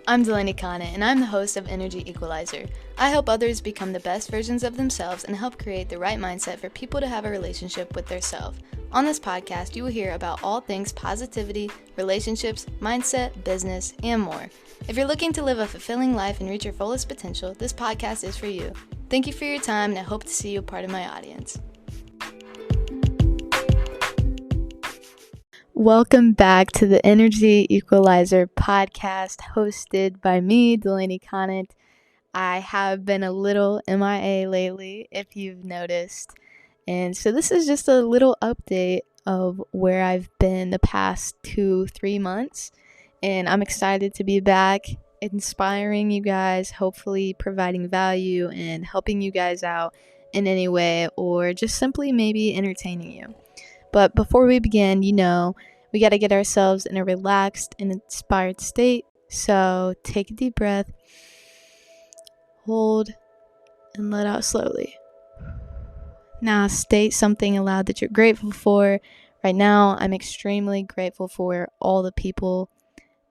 I'm Delaney Conant, and I'm the host of Energy Equalizer. I help others become the best versions of themselves and help create the right mindset for people to have a relationship with their self. On this podcast, you will hear about all things positivity, relationships, mindset, business, and more. If you're looking to live a fulfilling life and reach your fullest potential, this podcast is for you. Thank you for your time, and I hope to see you a part of my audience. Welcome back to the Energy Equalizer podcast hosted by me, Delaney Conant. I have been a little MIA lately, if you've noticed. And so this is just a little update of where I've been the past 2-3 months. And I'm excited to be back, inspiring you guys, hopefully providing value and helping you guys out in any way, or just simply maybe entertaining you. But before we begin, we got to get ourselves in a relaxed and inspired state. So take a deep breath, hold, and let out slowly. Now state something aloud that you're grateful for. Right now, I'm extremely grateful for all the people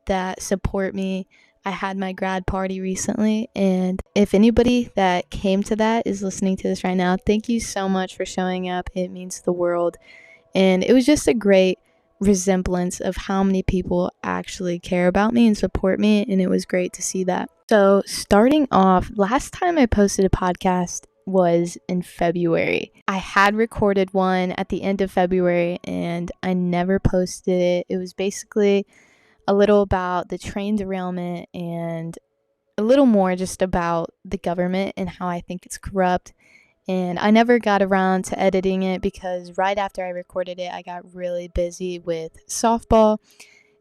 that support me. I had my grad party recently, and if anybody that came to that is listening to this right now, thank you so much for showing up. It means the world. And it was just a great resemblance of how many people actually care about me and support me, and it was great to see that. So starting off, last time I posted a podcast was in February. I had recorded one at the end of February and I never posted it. It was basically a little about the train derailment and a little more just about the government and how I think it's corrupt. And I never got around to editing it because right after I recorded it, I got really busy with softball.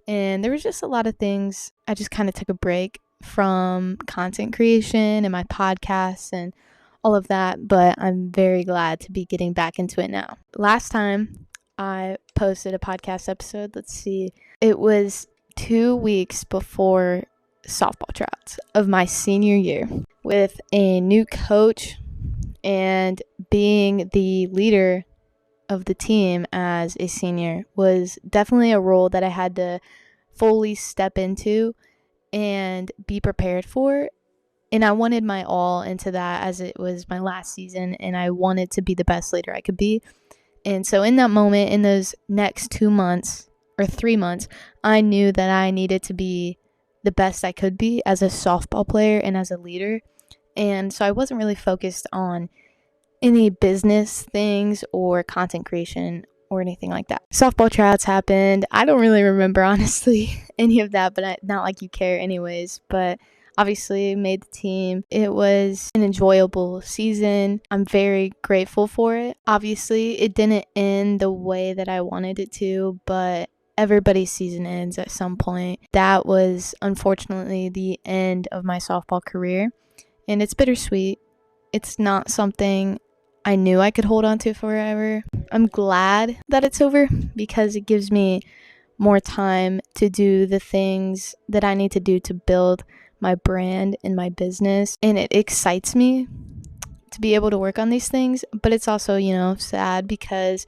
And there was just a lot of things. I just kind of took a break from content creation and my podcasts and all of that. But I'm very glad to be getting back into it now. Last time I posted a podcast episode, it was 2 weeks before softball tryouts of my senior year with a new coach. And being the leader of the team as a senior was definitely a role that I had to fully step into and be prepared for. And I wanted my all into that as it was my last season and I wanted to be the best leader I could be. And so in that moment, in those next 2 months or 3 months, I knew that I needed to be the best I could be as a softball player and as a leader. And so I wasn't really focused on any business things or content creation or anything like that. Softball tryouts happened. I don't really remember, honestly, any of that, but not like you care anyways. But obviously made the team. It was an enjoyable season. I'm very grateful for it. Obviously, it didn't end the way that I wanted it to, but everybody's season ends at some point. That was unfortunately the end of my softball career. And it's bittersweet. It's not something I knew I could hold on to forever. I'm glad that it's over because it gives me more time to do the things that I need to do to build my brand and my business. And it excites me to be able to work on these things. But it's also, sad because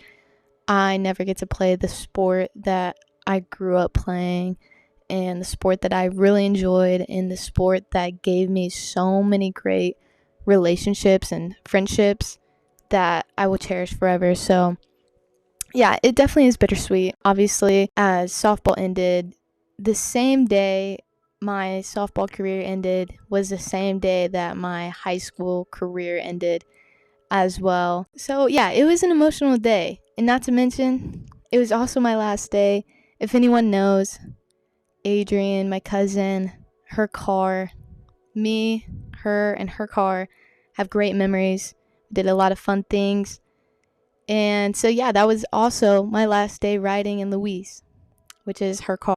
I never get to play the sport that I grew up playing and the sport that I really enjoyed and the sport that gave me so many great relationships and friendships that I will cherish forever. So yeah, it definitely is bittersweet. Obviously, as softball ended, the same day my softball career ended was the same day that my high school career ended as well. So yeah, it was an emotional day. And not to mention, it was also my last day. If anyone knows, Adrian, my cousin, her car, me, her, and her car have great memories. Did a lot of fun things. And so yeah, that was also my last day riding in Louise, which is her car.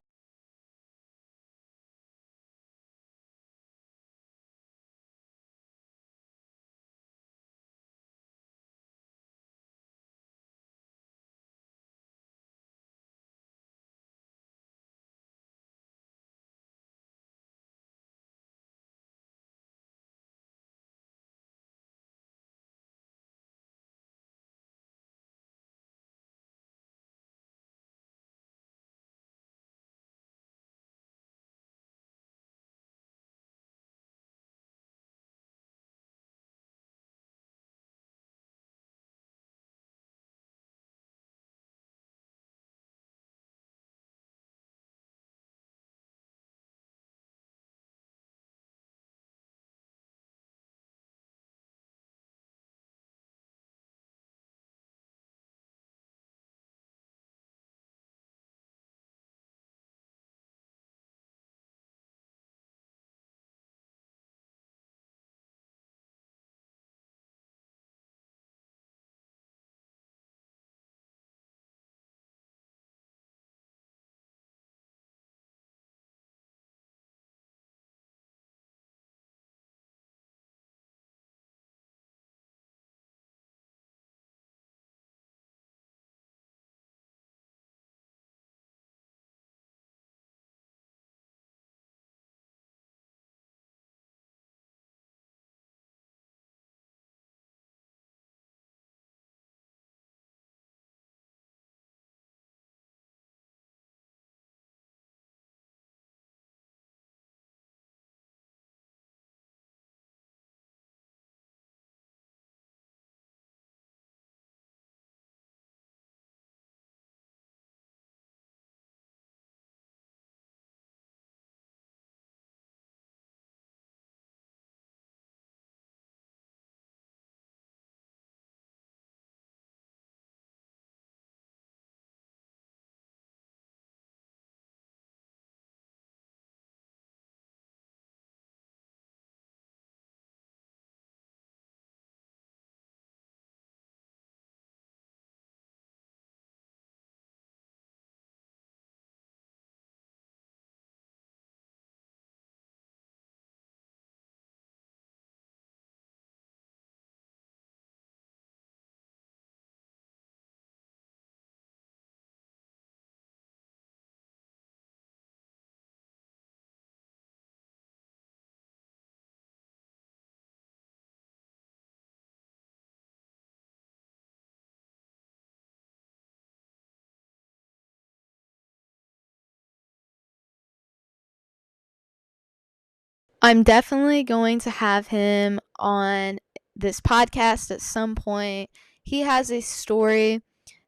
I'm definitely going to have him on this podcast at some point. He has a story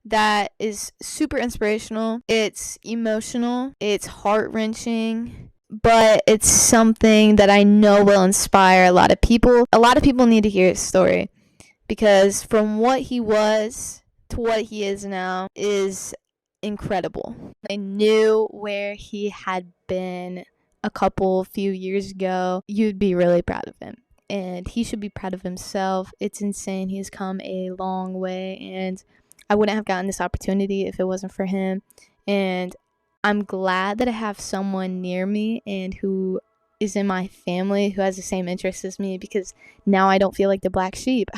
that is super inspirational. It's emotional, it's heart-wrenching, but it's something that I know will inspire a lot of people. A lot of people need to hear his story because from what he was to what he is now is incredible. I knew where he had been a few years ago. You'd be really proud of him. And he should be proud of himself. It's insane. He's come a long way, and I wouldn't have gotten this opportunity if it wasn't for him. And I'm glad that I have someone near me and who is in my family who has the same interests as me, because now I don't feel like the black sheep.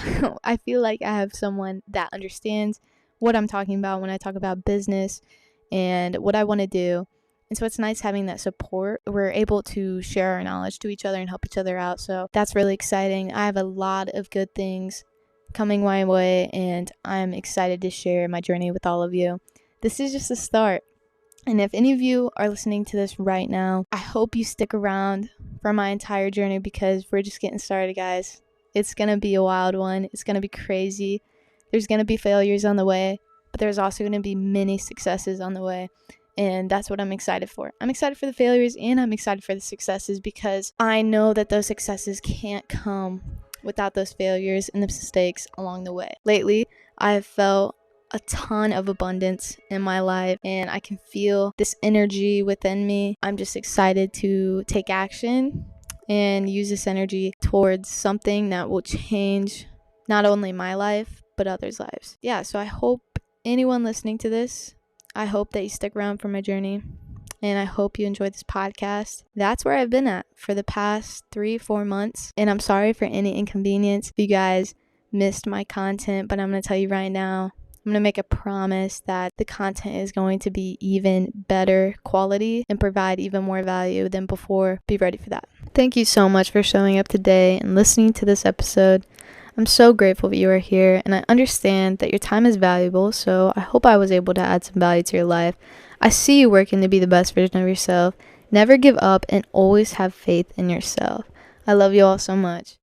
I feel like I have someone that understands what I'm talking about when I talk about business and what I want to do. And so it's nice having that support. We're able to share our knowledge to each other and help each other out. So that's really exciting. I have a lot of good things coming my way, and I'm excited to share my journey with all of you. This is just the start. And if any of you are listening to this right now, I hope you stick around for my entire journey, because we're just getting started, guys. It's going to be a wild one. It's going to be crazy. There's going to be failures on the way, but there's also going to be many successes on the way. And that's what I'm excited for. I'm excited for the failures and I'm excited for the successes, because I know that those successes can't come without those failures and the mistakes along the way. Lately, I've felt a ton of abundance in my life, and I can feel this energy within me. I'm just excited to take action and use this energy towards something that will change not only my life, but others' lives. Yeah, so I hope anyone listening to this, I hope that you stick around for my journey, and I hope you enjoy this podcast. That's where I've been at for the past 3-4 months, and I'm sorry for any inconvenience if you guys missed my content, but I'm going to tell you right now, I'm going to make a promise that the content is going to be even better quality and provide even more value than before. Be ready for that. Thank you so much for showing up today and listening to this episode. I'm so grateful that you are here, and I understand that your time is valuable, so I hope I was able to add some value to your life. I see you working to be the best version of yourself. Never give up and always have faith in yourself. I love you all so much.